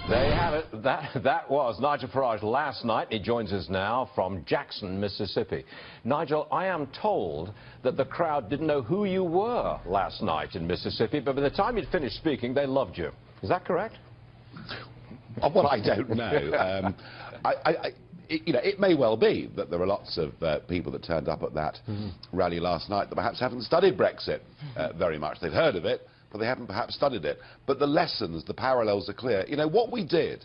There you have it. That was Nigel Farage last night. He joins us now from Jackson, Mississippi. Nigel, I am told that the crowd didn't know who you were last night in Mississippi, but by the time you'd finished speaking, they loved you. Is that correct? Well, I don't know. It may well be that there are lots of people that turned up at that rally last night that perhaps haven't studied Brexit very much. They've heard of it, but they haven't perhaps studied it. But the lessons, the parallels are clear. You know, what we did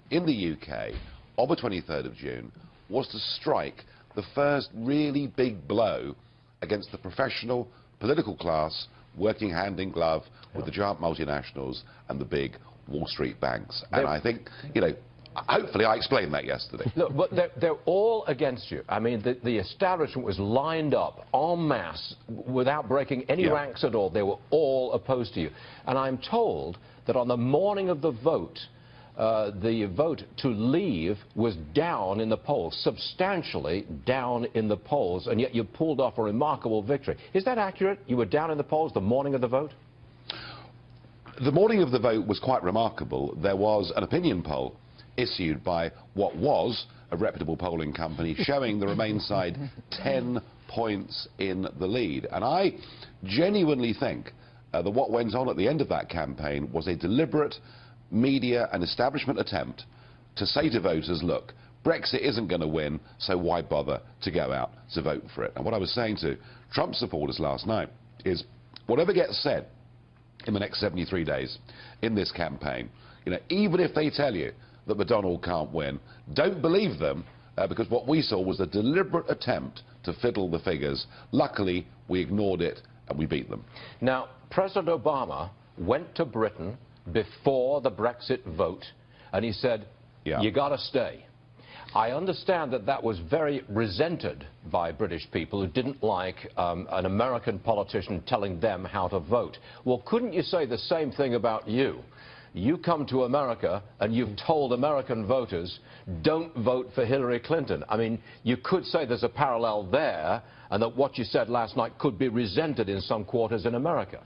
in the UK on the 23rd of June was to strike the first really big blow against the professional political class working hand in glove with the giant multinationals and the big Wall Street banks. And I think, you know, hopefully I explained that yesterday. Look, but they're all against you. I mean, the establishment was lined up en masse without breaking any ranks at all. They were all opposed to you. And I'm told that on the morning of the vote to leave was down in the polls, substantially down in the polls, and yet you pulled off a remarkable victory. Is that accurate? You were down in the polls the morning of the vote? The morning of the vote was quite remarkable. There was an opinion poll issued by what was a reputable polling company showing the Remain side 10 points in the lead. And I genuinely think that what went on at the end of that campaign was a deliberate media and establishment attempt to say to voters, look, Brexit isn't going to win, so why bother to go out to vote for it? And what I was saying to Trump supporters last night is whatever gets said in the next 73 days in this campaign, you know, even if they tell you that McDonnell can't win, don't believe them, because what we saw was a deliberate attempt to fiddle the figures. Luckily, we ignored it and we beat them. Now, President Obama went to Britain before the Brexit vote and he said, you got to stay. I understand that that was very resented by British people who didn't like an American politician telling them how to vote. Well, couldn't you say the same thing about you? You come to America and you've told American voters, don't vote for Hillary Clinton. I mean, you could say there's a parallel there and that what you said last night could be resented in some quarters in America.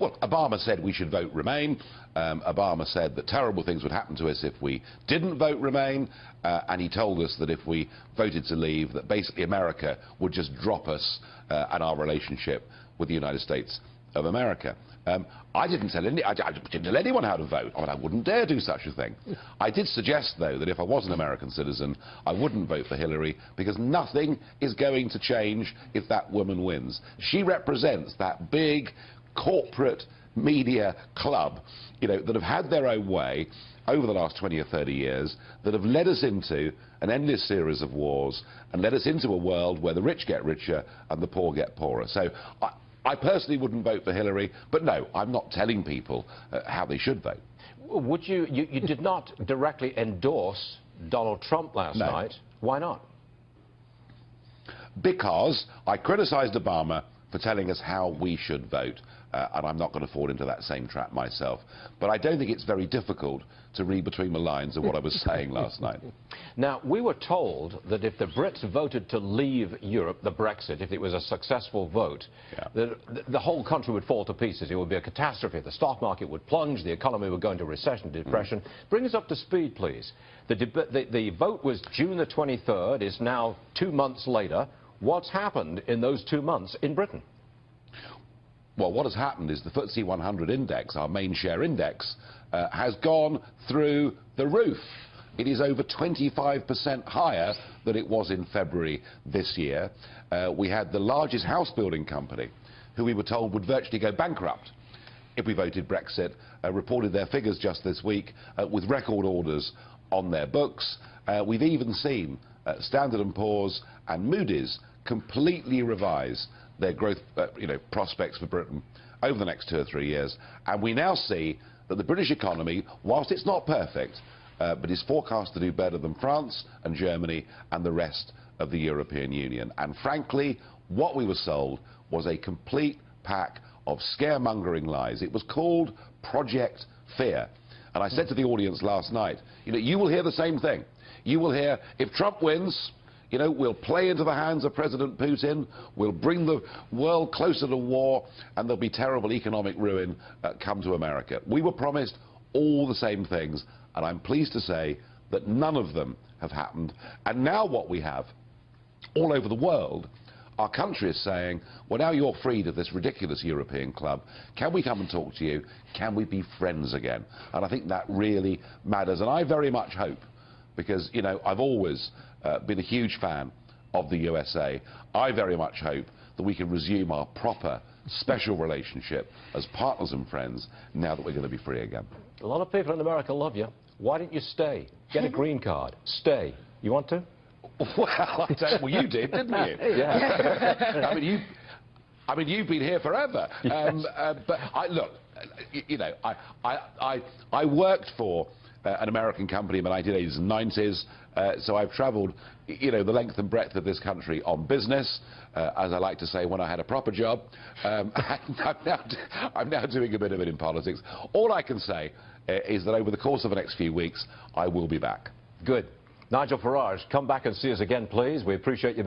Well, Obama said we should vote Remain. Obama said that terrible things would happen to us if we didn't vote Remain. And he told us that if we voted to leave, that basically America would just drop us and our relationship with the United States of America. I didn't tell anyone how to vote. I mean, I wouldn't dare do such a thing. I did suggest, though, that if I was an American citizen, I wouldn't vote for Hillary, because nothing is going to change if that woman wins. She represents that big corporate media club, you know, that have had their own way over the last 20 or 30 years, that have led us into an endless series of wars and led us into a world where the rich get richer and the poor get poorer. So I personally wouldn't vote for Hillary, but no, I'm not telling people how they should vote. Would you did not directly endorse Donald Trump last night. Why not? Because I criticised Obama for telling us how we should vote, and I'm not going to fall into that same trap myself. But I don't think it's very difficult to read between the lines of what I was saying last night. Now, we were told that if the Brits voted to leave Europe, the Brexit, if it was a successful vote, the whole country would fall to pieces. It would be a catastrophe. The stock market would plunge, the economy would go into recession, depression. Bring us up to speed, please. The vote was June the 23rd. It's now 2 months later. What's happened in those 2 months in Britain? Well, what has happened is the FTSE 100 index, our main share index, has gone through the roof. It is over 25% higher than it was in February this year. We had the largest house building company, who we were told would virtually go bankrupt if we voted Brexit, reported their figures just this week with record orders on their books. We've even seen Standard & Poor's and Moody's completely revise their growth prospects for Britain over the next 2 or 3 years. And we now see that the British economy, whilst it's not perfect, but is forecast to do better than France and Germany and the rest of the European Union. And frankly, what we were sold was a complete pack of scaremongering lies. It was called Project Fear. And I said to the audience last night, you know, you will hear the same thing. You will hear, if Trump wins, you know, we'll play into the hands of President Putin, we'll bring the world closer to war, and there'll be terrible economic ruin come to America. We were promised all the same things, and I'm pleased to say that none of them have happened. And now what we have all over the world, our country is saying, well, now you're freed of this ridiculous European club. Can we come and talk to you? Can we be friends again? And I think that really matters. And I very much hope, because, you know, I've always been a huge fan of the USA, I very much hope that we can resume our proper, special relationship as partners and friends now that we're going to be free again. A lot of people in America love you. Why don't you stay? Get a green card. Stay. You want to? Well, well, you did, didn't you? Yeah. I mean, you've been here forever. But look, you know, I worked for an American company in the 1980s and 90s, so I've travelled, you know, the length and breadth of this country on business, as I like to say, when I had a proper job. I'm now doing a bit of it in politics. All I can say is that over the course of the next few weeks, I will be back. Good. Nigel Farage, come back and see us again, please. We appreciate you being